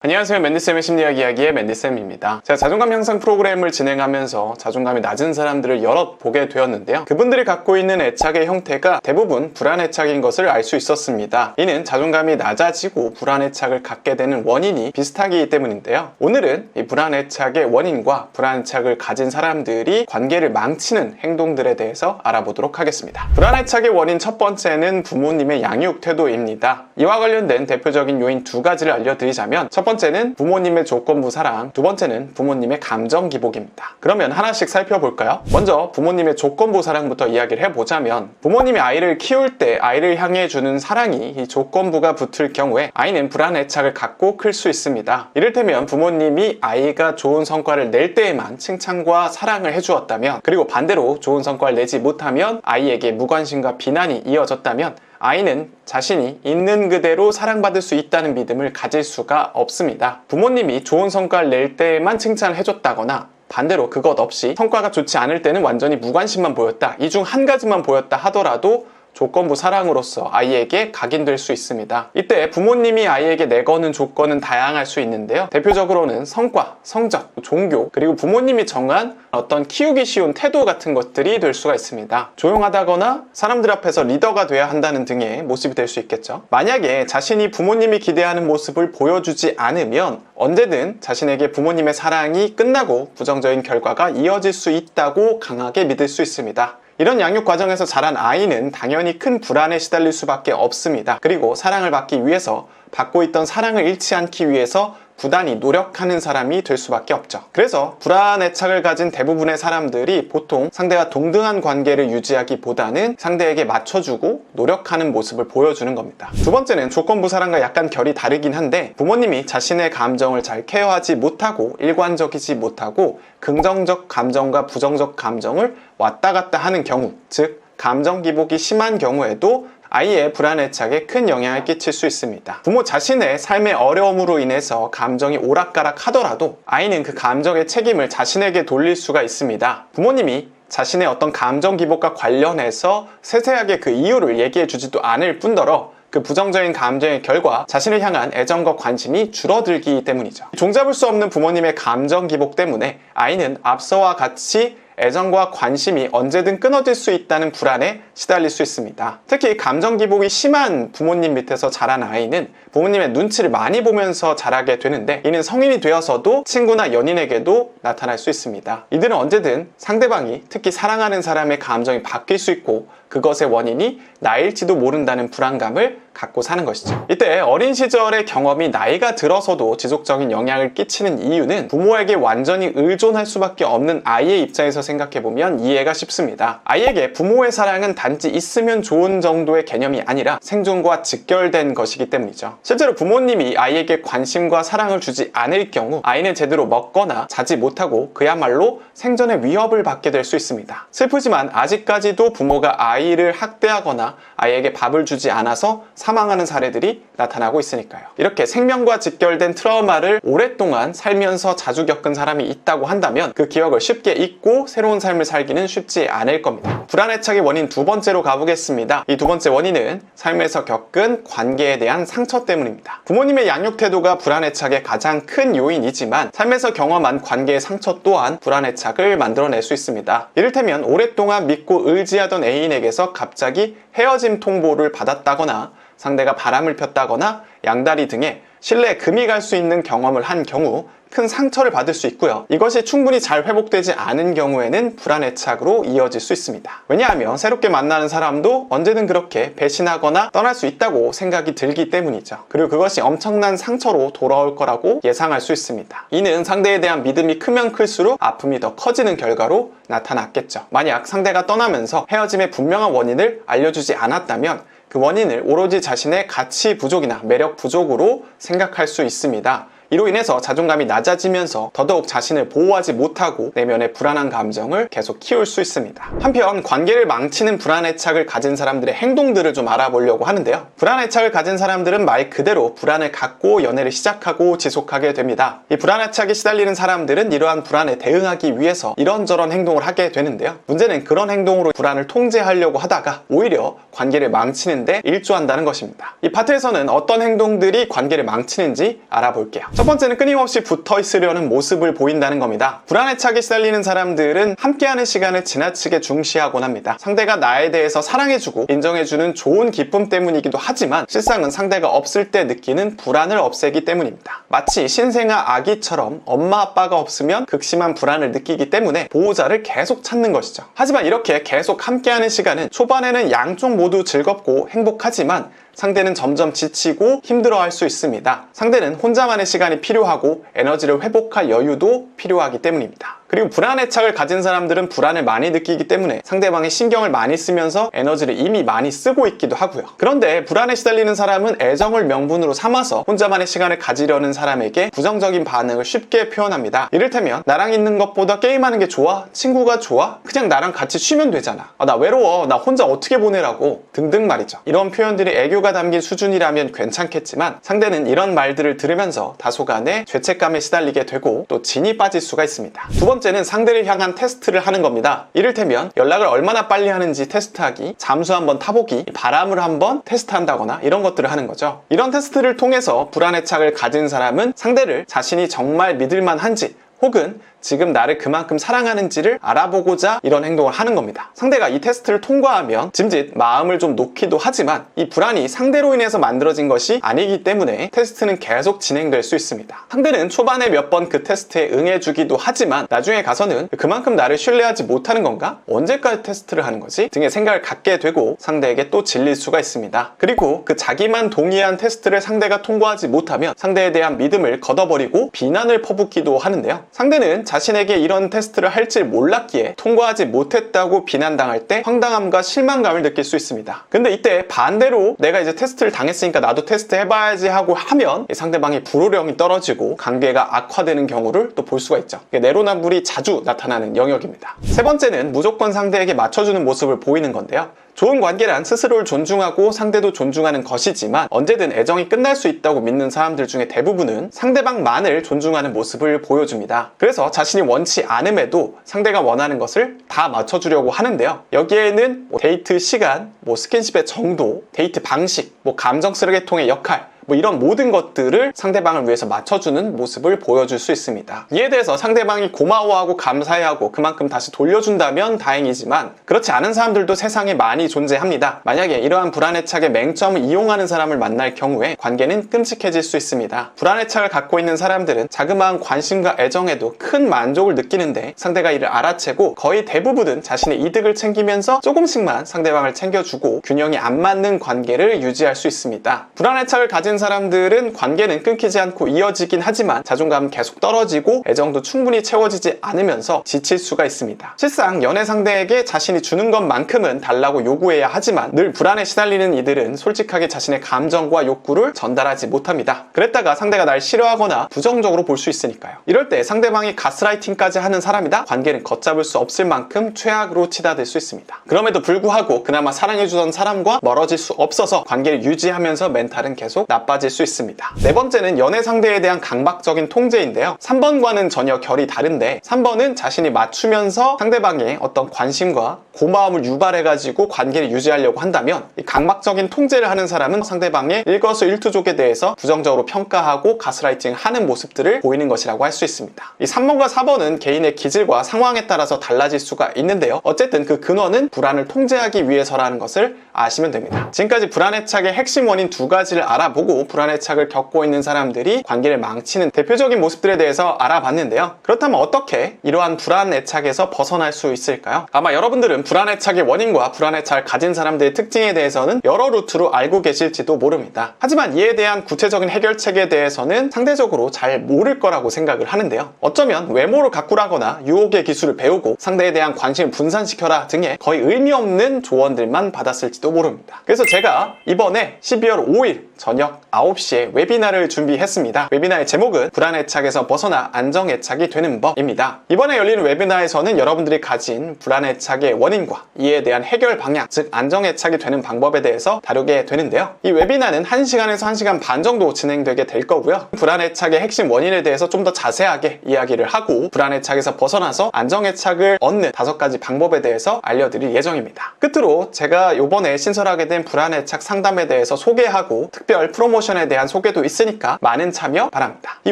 안녕하세요. 맨디쌤의 심리학 이야기의 맨디쌤입니다. 제가 자존감 향상 프로그램을 진행하면서 자존감이 낮은 사람들을 여럿 보게 되었는데요. 그분들이 갖고 있는 애착의 형태가 대부분 불안애착인 것을 알 수 있었습니다. 이는 자존감이 낮아지고 불안애착을 갖게 되는 원인이 비슷하기 때문인데요. 오늘은 이 불안애착의 원인과 불안애착을 가진 사람들이 관계를 망치는 행동들에 대해서 알아보도록 하겠습니다. 불안애착의 원인 첫 번째는 부모님의 양육 태도입니다. 이와 관련된 대표적인 요인 두 가지를 알려드리자면 첫 번째는 부모님의 조건부 사랑, 두 번째는 부모님의 감정 기복입니다. 그러면 하나씩 살펴볼까요? 먼저 부모님의 조건부 사랑부터 이야기를 해보자면 부모님이 아이를 키울 때 아이를 향해 주는 사랑이 이 조건부가 붙을 경우에 아이는 불안애착을 갖고 클 수 있습니다. 이를테면 부모님이 아이가 좋은 성과를 낼 때에만 칭찬과 사랑을 해주었다면, 그리고 반대로 좋은 성과를 내지 못하면 아이에게 무관심과 비난이 이어졌다면 아이는 자신이 있는 그대로 사랑받을 수 있다는 믿음을 가질 수가 없습니다. 부모님이 좋은 성과를 낼 때만 칭찬을 해줬다거나 반대로 그것 없이 성과가 좋지 않을 때는 완전히 무관심만 보였다, 이 중 한 가지만 보였다 하더라도 조건부 사랑으로서 아이에게 각인될 수 있습니다. 이때 부모님이 아이에게 내거는 조건은 다양할 수 있는데요. 대표적으로는 성과, 성적, 종교, 그리고 부모님이 정한 어떤 키우기 쉬운 태도 같은 것들이 될 수가 있습니다. 조용하다거나 사람들 앞에서 리더가 돼야 한다는 등의 모습이 될 수 있겠죠. 만약에 자신이 부모님이 기대하는 모습을 보여주지 않으면 언제든 자신에게 부모님의 사랑이 끝나고 부정적인 결과가 이어질 수 있다고 강하게 믿을 수 있습니다. 이런 양육 과정에서 자란 아이는 당연히 큰 불안에 시달릴 수밖에 없습니다. 그리고 사랑을 받기 위해서, 받고 있던 사랑을 잃지 않기 위해서 부단히 노력하는 사람이 될 수밖에 없죠. 그래서 불안애착을 가진 대부분의 사람들이 보통 상대와 동등한 관계를 유지하기보다는 상대에게 맞춰주고 노력하는 모습을 보여주는 겁니다. 두 번째는 조건부 사랑과 약간 결이 다르긴 한데, 부모님이 자신의 감정을 잘 케어하지 못하고 일관적이지 못하고 긍정적 감정과 부정적 감정을 왔다 갔다 하는 경우, 즉 감정 기복이 심한 경우에도 아이의 불안애착에 큰 영향을 끼칠 수 있습니다. 부모 자신의 삶의 어려움으로 인해서 감정이 오락가락 하더라도 아이는 그 감정의 책임을 자신에게 돌릴 수가 있습니다. 부모님이 자신의 어떤 감정 기복과 관련해서 세세하게 그 이유를 얘기해 주지도 않을 뿐더러 그 부정적인 감정의 결과 자신을 향한 애정과 관심이 줄어들기 때문이죠. 종잡을 수 없는 부모님의 감정 기복 때문에 아이는 앞서와 같이 애정과 관심이 언제든 끊어질 수 있다는 불안에 시달릴 수 있습니다. 특히 감정 기복이 심한 부모님 밑에서 자란 아이는 부모님의 눈치를 많이 보면서 자라게 되는데, 이는 성인이 되어서도 친구나 연인에게도 나타날 수 있습니다. 이들은 언제든 상대방이, 특히 사랑하는 사람의 감정이 바뀔 수 있고 그것의 원인이 나일지도 모른다는 불안감을 갖고 사는 것이죠. 이때 어린 시절의 경험이 나이가 들어서도 지속적인 영향을 끼치는 이유는 부모에게 완전히 의존할 수밖에 없는 아이의 입장에서 생각해보면 이해가 쉽습니다. 아이에게 부모의 사랑은 단지 있으면 좋은 정도의 개념이 아니라 생존과 직결된 것이기 때문이죠. 실제로 부모님이 아이에게 관심과 사랑을 주지 않을 경우 아이는 제대로 먹거나 자지 못하고 그야말로 생존의 위협을 받게 될 수 있습니다. 슬프지만 아직까지도 부모가 아이를 학대하거나 아이에게 밥을 주지 않아서 사망하는 사례들이 나타나고 있으니까요. 이렇게 생명과 직결된 트라우마를 오랫동안 살면서 자주 겪은 사람이 있다고 한다면 그 기억을 쉽게 잊고 새로운 삶을 살기는 쉽지 않을 겁니다. 불안애착의 원인 두 번째로 가보겠습니다. 이 두 번째 원인은 삶에서 겪은 관계에 대한 상처 때문입니다. 부모님의 양육 태도가 불안애착의 가장 큰 요인이지만 삶에서 경험한 관계의 상처 또한 불안애착을 만들어낼 수 있습니다. 이를테면 오랫동안 믿고 의지하던 애인에게서 갑자기 헤어짐 통보를 받았다거나 상대가 바람을 폈다거나 양다리 등의 신뢰에 금이 갈 수 있는 경험을 한 경우 큰 상처를 받을 수 있고요. 이것이 충분히 잘 회복되지 않은 경우에는 불안애착으로 이어질 수 있습니다. 왜냐하면 새롭게 만나는 사람도 언제든 그렇게 배신하거나 떠날 수 있다고 생각이 들기 때문이죠. 그리고 그것이 엄청난 상처로 돌아올 거라고 예상할 수 있습니다. 이는 상대에 대한 믿음이 크면 클수록 아픔이 더 커지는 결과로 나타났겠죠. 만약 상대가 떠나면서 헤어짐의 분명한 원인을 알려주지 않았다면 그 원인을 오로지 자신의 가치 부족이나 매력 부족으로 생각할 수 있습니다. 이로 인해서 자존감이 낮아지면서 더더욱 자신을 보호하지 못하고 내면의 불안한 감정을 계속 키울 수 있습니다. 한편 관계를 망치는 불안애착을 가진 사람들의 행동들을 좀 알아보려고 하는데요. 불안애착을 가진 사람들은 말 그대로 불안을 갖고 연애를 시작하고 지속하게 됩니다. 이 불안애착에 시달리는 사람들은 이러한 불안에 대응하기 위해서 이런저런 행동을 하게 되는데요. 문제는 그런 행동으로 불안을 통제하려고 하다가 오히려 관계를 망치는데 일조한다는 것입니다. 이 파트에서는 어떤 행동들이 관계를 망치는지 알아볼게요. 첫 번째는 끊임없이 붙어 있으려는 모습을 보인다는 겁니다. 불안애착에 시달리는 사람들은 함께하는 시간을 지나치게 중시하곤 합니다. 상대가 나에 대해서 사랑해주고 인정해주는 좋은 기쁨 때문이기도 하지만 실상은 상대가 없을 때 느끼는 불안을 없애기 때문입니다. 마치 신생아 아기처럼 엄마 아빠가 없으면 극심한 불안을 느끼기 때문에 보호자를 계속 찾는 것이죠. 하지만 이렇게 계속 함께하는 시간은 초반에는 양쪽 모두 즐겁고 행복하지만 상대는 점점 지치고 힘들어할 수 있습니다. 상대는 혼자만의 시간이 필요하고 에너지를 회복할 여유도 필요하기 때문입니다. 그리고 불안애착을 가진 사람들은 불안을 많이 느끼기 때문에 상대방의 신경을 많이 쓰면서 에너지를 이미 많이 쓰고 있기도 하고요. 그런데 불안에 시달리는 사람은 애정을 명분으로 삼아서 혼자만의 시간을 가지려는 사람에게 부정적인 반응을 쉽게 표현합니다. 이를테면 나랑 있는 것보다 게임하는 게 좋아? 친구가 좋아? 그냥 나랑 같이 쉬면 되잖아. 나 외로워. 나 혼자 어떻게 보내라고? 등등 말이죠. 이런 표현들이 애교가 담긴 수준이라면 괜찮겠지만 상대는 이런 말들을 들으면서 다소간의 죄책감에 시달리게 되고 또 진이 빠질 수가 있습니다. 두 번째는 상대를 향한 테스트를 하는 겁니다. 이를테면 연락을 얼마나 빨리 하는지 테스트하기, 잠수 한번 타보기, 바람을 한번 테스트한다거나 이런 것들을 하는 거죠. 이런 테스트를 통해서 불안애착을 가진 사람은 상대를 자신이 정말 믿을만한지 혹은 지금 나를 그만큼 사랑하는지를 알아보고자 이런 행동을 하는 겁니다. 상대가 이 테스트를 통과하면 짐짓 마음을 좀 놓기도 하지만 이 불안이 상대로 인해서 만들어진 것이 아니기 때문에 테스트는 계속 진행될 수 있습니다. 상대는 초반에 몇 번 그 테스트에 응해주기도 하지만 나중에 가서는 그만큼 나를 신뢰하지 못하는 건가? 언제까지 테스트를 하는 거지? 등의 생각을 갖게 되고 상대에게 또 질릴 수가 있습니다. 그리고 그 자기만 동의한 테스트를 상대가 통과하지 못하면 상대에 대한 믿음을 걷어버리고 비난을 퍼붓기도 하는데요. 상대는 자신에게 이런 테스트를 할 줄 몰랐기에 통과하지 못했다고 비난당할 때 황당함과 실망감을 느낄 수 있습니다. 근데 이때 반대로 내가 이제 테스트를 당했으니까 나도 테스트 해봐야지 하고 하면 상대방의 불호령이 떨어지고 관계가 악화되는 경우를 또 볼 수가 있죠. 내로남불이 자주 나타나는 영역입니다. 세 번째는 무조건 상대에게 맞춰주는 모습을 보이는 건데요. 좋은 관계란 스스로를 존중하고 상대도 존중하는 것이지만 언제든 애정이 끝날 수 있다고 믿는 사람들 중에 대부분은 상대방만을 존중하는 모습을 보여줍니다. 그래서 자신이 원치 않음에도 상대가 원하는 것을 다 맞춰주려고 하는데요. 여기에는 데이트 시간, 스킨십의 정도, 데이트 방식, 감정 쓰레기통의 역할, 이런 모든 것들을 상대방을 위해서 맞춰주는 모습을 보여줄 수 있습니다. 이에 대해서 상대방이 고마워하고 감사해하고 그만큼 다시 돌려준다면 다행이지만 그렇지 않은 사람들도 세상에 많이 존재합니다. 만약에 이러한 불안애착의 맹점을 이용하는 사람을 만날 경우에 관계는 끔찍해질 수 있습니다. 불안애착을 갖고 있는 사람들은 자그마한 관심과 애정에도 큰 만족을 느끼는데 상대가 이를 알아채고 거의 대부분은 자신의 이득을 챙기면서 조금씩만 상대방을 챙겨주고 균형이 안 맞는 관계를 유지할 수 있습니다. 불안애착을 가진 사람들은 관계는 끊기지 않고 이어지긴 하지만 자존감은 계속 떨어지고 애정도 충분히 채워지지 않으면서 지칠 수가 있습니다. 실상 연애 상대에게 자신이 주는 것만큼은 달라고 요구해야 하지만 늘 불안에 시달리는 이들은 솔직하게 자신의 감정과 욕구를 전달하지 못합니다. 그랬다가 상대가 날 싫어하거나 부정적으로 볼 수 있으니까요. 이럴 때 상대방이 가스라이팅까지 하는 사람이다? 관계는 걷잡을 수 없을 만큼 최악으로 치닫을 수 있습니다. 그럼에도 불구하고 그나마 사랑해주던 사람과 멀어질 수 없어서 관계를 유지하면서 멘탈은 계속 나빠질 수 있습니다. 네 번째는 연애 상대에 대한 강박적인 통제인데요. 3번과는 전혀 결이 다른데 3번은 자신이 맞추면서 상대방의 어떤 관심과 고마움을 유발해가지고 관계를 유지하려고 한다면 이 강박적인 통제를 하는 사람은 상대방의 일거수일투족에 대해서 부정적으로 평가하고 가스라이팅 하는 모습들을 보이는 것이라고 할 수 있습니다. 이 3번과 4번은 개인의 기질과 상황에 따라서 달라질 수가 있는데요. 어쨌든 그 근원은 불안을 통제하기 위해서라는 것을 아시면 됩니다. 지금까지 불안애착의 핵심 원인 두 가지를 알아보고 불안애착을 겪고 있는 사람들이 관계를 망치는 대표적인 모습들에 대해서 알아봤는데요. 그렇다면 어떻게 이러한 불안애착에서 벗어날 수 있을까요? 아마 여러분들은 불안애착의 원인과 불안애착을 가진 사람들의 특징에 대해서는 여러 루트로 알고 계실지도 모릅니다. 하지만 이에 대한 구체적인 해결책에 대해서는 상대적으로 잘 모를 거라고 생각을 하는데요. 어쩌면 외모를 가꾸라거나 유혹의 기술을 배우고 상대에 대한 관심을 분산시켜라 등의 거의 의미 없는 조언들만 받았을지도 모릅니다. 그래서 제가 이번에 12월 5일 저녁 9시에 웨비나를 준비했습니다. 웨비나의 제목은 불안애착에서 벗어나 안정애착이 되는 법입니다. 이번에 열리는 웨비나에서는 여러분들이 가진 불안애착의 원인과 이에 대한 해결 방향, 즉 안정애착이 되는 방법에 대해서 다루게 되는데요. 이 웨비나는 1시간에서 1시간 반 정도 진행되게 될 거고요. 불안애착의 핵심 원인에 대해서 좀 더 자세하게 이야기를 하고 불안애착에서 벗어나서 안정애착을 얻는 5가지 방법에 대해서 알려드릴 예정입니다. 끝으로 제가 이번에 신설하게 된 불안애착 상담에 대해서 소개하고 특별 프로모 프로모션에 대한 소개도 있으니까 많은 참여 바랍니다. 이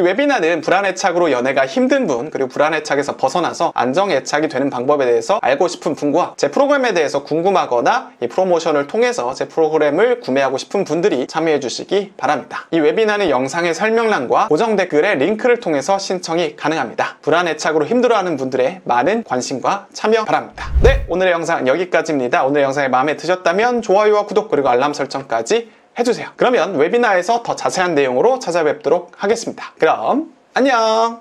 웨비나는 불안애착으로 연애가 힘든 분, 그리고 불안애착에서 벗어나서 안정애착이 되는 방법에 대해서 알고 싶은 분과 제 프로그램에 대해서 궁금하거나 이 프로모션을 통해서 제 프로그램을 구매하고 싶은 분들이 참여해 주시기 바랍니다. 이 웨비나는 영상의 설명란과 고정 댓글에 링크를 통해서 신청이 가능합니다. 불안애착으로 힘들어하는 분들의 많은 관심과 참여 바랍니다. 네, 오늘의 영상 여기까지입니다. 오늘 영상이 마음에 드셨다면 좋아요와 구독 그리고 알람 설정까지 해주세요. 그러면 웨비나에서 더 자세한 내용으로 찾아뵙도록 하겠습니다. 그럼 안녕!